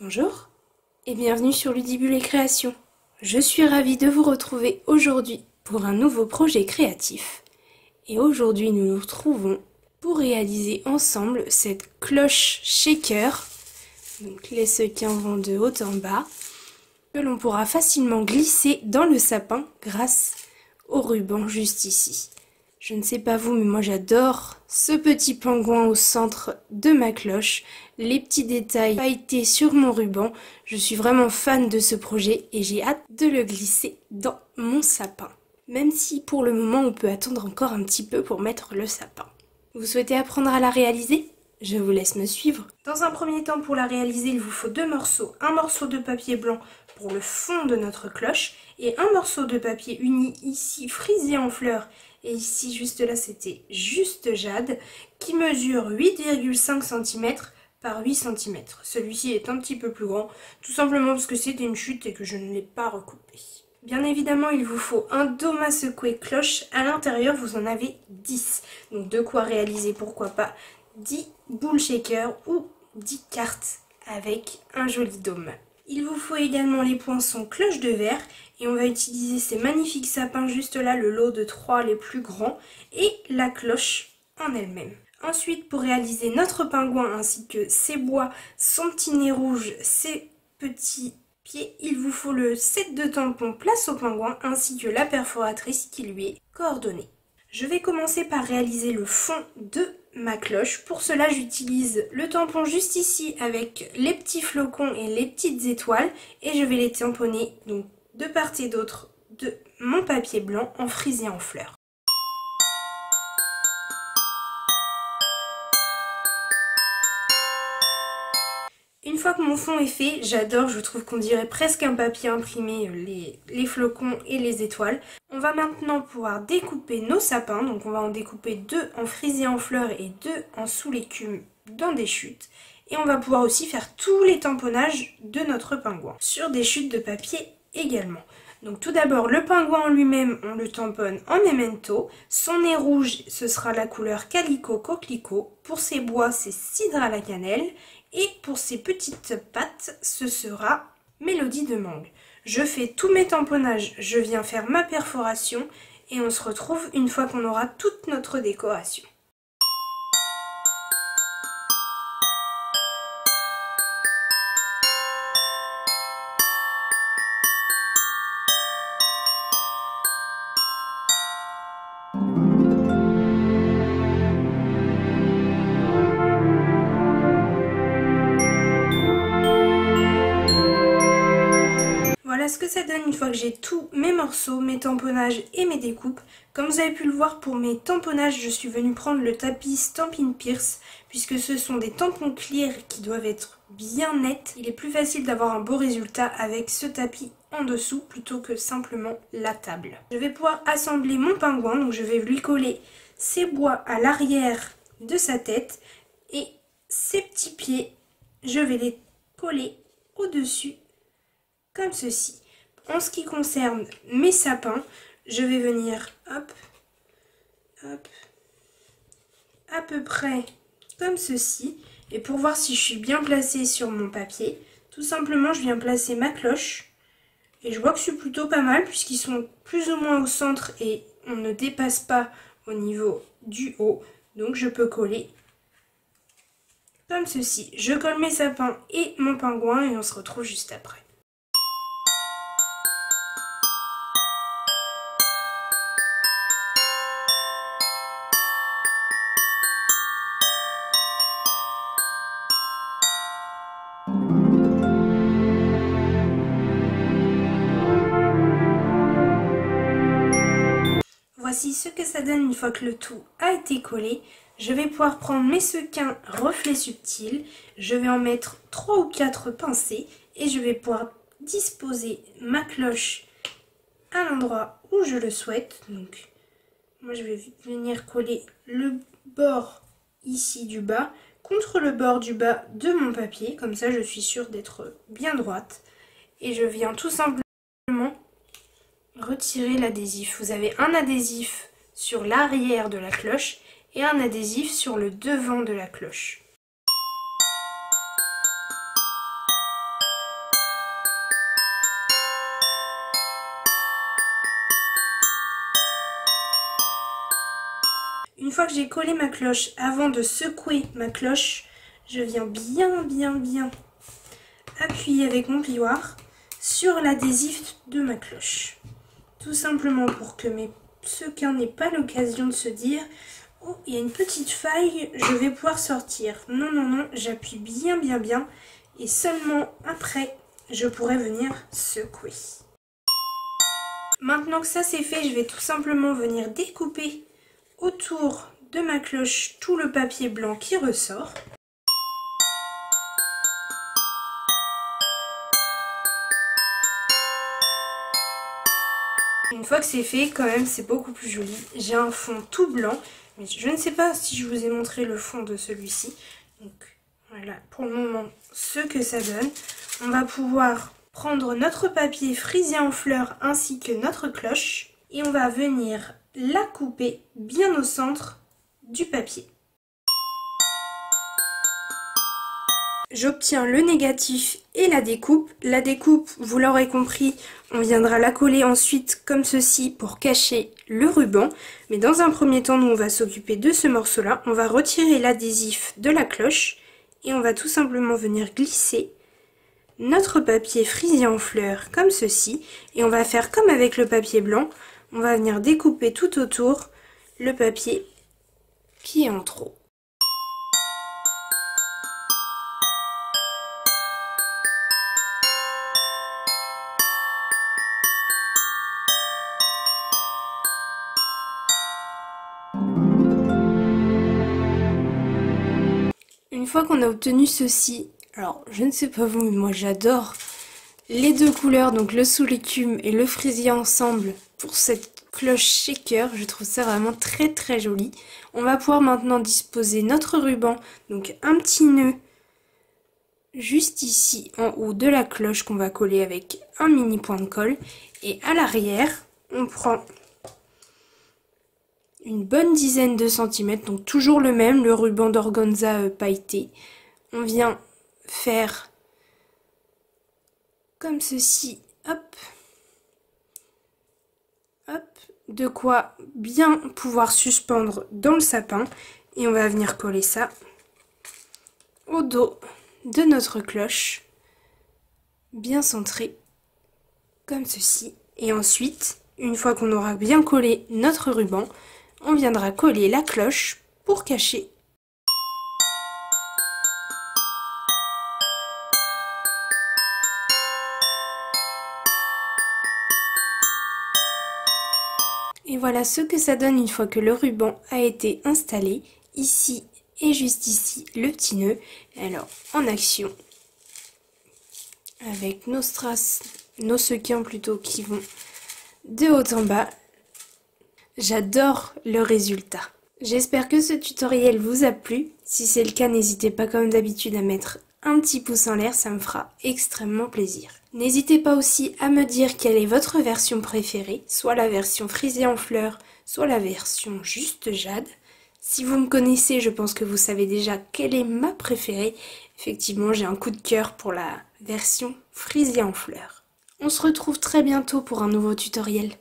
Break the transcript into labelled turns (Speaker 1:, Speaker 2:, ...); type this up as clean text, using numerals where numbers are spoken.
Speaker 1: Bonjour et bienvenue sur Ludibule et Création. Je suis ravie de vous retrouver aujourd'hui pour un nouveau projet créatif. Et aujourd'hui nous nous retrouvons pour réaliser ensemble cette cloche shaker, donc les sequins vont de haut en bas, que l'on pourra facilement glisser dans le sapin grâce au ruban juste ici. Je ne sais pas vous, mais moi j'adore ce petit pingouin au centre de ma cloche, les petits détails pailletés sur mon ruban. Je suis vraiment fan de ce projet et j'ai hâte de le glisser dans mon sapin. Même si pour le moment on peut attendre encore un petit peu pour mettre le sapin. Vous souhaitez apprendre à la réaliser ? Je vous laisse me suivre. Dans un premier temps, pour la réaliser, il vous faut deux morceaux. Un morceau de papier blanc pour le fond de notre cloche et un morceau de papier uni ici frisé en fleurs. Et ici, juste là, c'était juste jade, qui mesure 8,5 cm par 8 cm. Celui-ci est un petit peu plus grand, tout simplement parce que c'était une chute et que je ne l'ai pas recoupé. Bien évidemment, il vous faut un dôme à secouer cloche. À l'intérieur, vous en avez 10. Donc de quoi réaliser, pourquoi pas, 10 boules shaker ou 10 cartes avec un joli dôme. Il vous faut également les poinçons cloche de verre et on va utiliser ces magnifiques sapins juste là, le lot de 3 les plus grands et la cloche en elle-même. Ensuite, pour réaliser notre pingouin ainsi que ses bois, son petit nez rouge, ses petits pieds, il vous faut le set de tampons place au pingouin ainsi que la perforatrice qui lui est coordonnée. Je vais commencer par réaliser le fond de ma cloche. Pour cela, j'utilise le tampon juste ici avec les petits flocons et les petites étoiles et je vais les tamponner donc de part et d'autre de mon papier blanc en frisé en fleurs. Une fois que mon fond est fait, j'adore, je trouve qu'on dirait presque un papier imprimé, les flocons et les étoiles. On va maintenant pouvoir découper nos sapins, donc on va en découper 2 en frisé en fleurs et 2 en sous l'écume dans des chutes. Et on va pouvoir aussi faire tous les tamponnages de notre pingouin, sur des chutes de papier également. Donc tout d'abord, le pingouin en lui-même, on le tamponne en memento. Son nez rouge, ce sera la couleur calico coquelicot. Pour ses bois, c'est cidre à la cannelle. Et pour ses petites pattes, ce sera mélodie de mangue. Je fais tous mes tamponnages, je viens faire ma perforation et on se retrouve une fois qu'on aura toute notre décoration. Voilà ce que ça donne une fois que j'ai tous mes morceaux, mes tamponnages et mes découpes. Comme vous avez pu le voir, pour mes tamponnages, je suis venue prendre le tapis Stampin' Pierce, puisque ce sont des tampons clear qui doivent être bien nets. Il est plus facile d'avoir un beau résultat avec ce tapis en dessous plutôt que simplement la table. Je vais pouvoir assembler mon pingouin, donc je vais lui coller ses bois à l'arrière de sa tête et ses petits pieds, je vais les coller au-dessus comme ceci. En ce qui concerne mes sapins, je vais venir hop, hop, à peu près comme ceci. Et pour voir si je suis bien placée sur mon papier, tout simplement je viens placer ma cloche. Et je vois que je suis plutôt pas mal puisqu'ils sont plus ou moins au centre et on ne dépasse pas au niveau du haut. Donc je peux coller comme ceci. Je colle mes sapins et mon pingouin et on se retrouve juste après. Voici ce que ça donne une fois que le tout a été collé. Je vais pouvoir prendre mes sequins reflets subtils. Je vais en mettre 3 ou 4 pincées et je vais pouvoir disposer ma cloche à l'endroit où je le souhaite. Donc, moi je vais venir coller le bord ici du bas contre le bord du bas de mon papier. Comme ça, je suis sûre d'être bien droite. Et je viens tout simplement retirer l'adhésif. Vous avez un adhésif sur l'arrière de la cloche et un adhésif sur le devant de la cloche. fois que j'ai collé ma cloche, avant de secouer ma cloche, je viens bien appuyer avec mon plioir sur l'adhésif de ma cloche. Tout simplement pour que ceux qui n'aient pas l'occasion de se dire « Oh, il y a une petite faille, je vais pouvoir sortir ». Non, j'appuie bien et seulement après, je pourrai venir secouer. Maintenant que ça c'est fait, je vais tout simplement venir découper autour de ma cloche tout le papier blanc qui ressort. Une fois que c'est fait, quand même, c'est beaucoup plus joli. J'ai un fond tout blanc, mais je ne sais pas si je vous ai montré le fond de celui-ci. Donc voilà, pour le moment, ce que ça donne. On va pouvoir prendre notre papier frisé en fleurs ainsi que notre cloche et on va venir la couper bien au centre du papier. J'obtiens le négatif et la découpe. La découpe, vous l'aurez compris, on viendra la coller ensuite comme ceci pour cacher le ruban. Mais dans un premier temps, nous on va s'occuper de ce morceau-là. On va retirer l'adhésif de la cloche et on va tout simplement venir glisser notre papier frisé en fleurs comme ceci. Et on va faire comme avec le papier blanc. On va venir découper tout autour le papier qui est en trop. Une fois qu'on a obtenu ceci, alors je ne sais pas vous, mais moi j'adore les deux couleurs, donc le sous l'écume et le fraisier ensemble pour cette cloche shaker. Je trouve ça vraiment très joli. On va pouvoir maintenant disposer notre ruban, donc un petit nœud juste ici en haut de la cloche qu'on va coller avec un mini point de colle. Et à l'arrière, on prend une bonne dizaine de centimètres, donc toujours le même, le ruban d'organza pailleté. On vient faire comme ceci, hop, de quoi bien pouvoir suspendre dans le sapin. Et on va venir coller ça au dos de notre cloche, bien centré, comme ceci. Et ensuite, une fois qu'on aura bien collé notre ruban, on viendra coller la cloche pour cacher. Et voilà ce que ça donne une fois que le ruban a été installé. Ici et juste ici, le petit nœud. Alors, en action, avec nos strass, nos sequins plutôt, qui vont de haut en bas. J'adore le résultat. J'espère que ce tutoriel vous a plu. Si c'est le cas, n'hésitez pas comme d'habitude à mettre un petit pouce en l'air, ça me fera extrêmement plaisir. N'hésitez pas aussi à me dire quelle est votre version préférée, soit la version frisée en fleurs, soit la version juste jade. Si vous me connaissez, je pense que vous savez déjà quelle est ma préférée. Effectivement, j'ai un coup de cœur pour la version frisée en fleurs. On se retrouve très bientôt pour un nouveau tutoriel.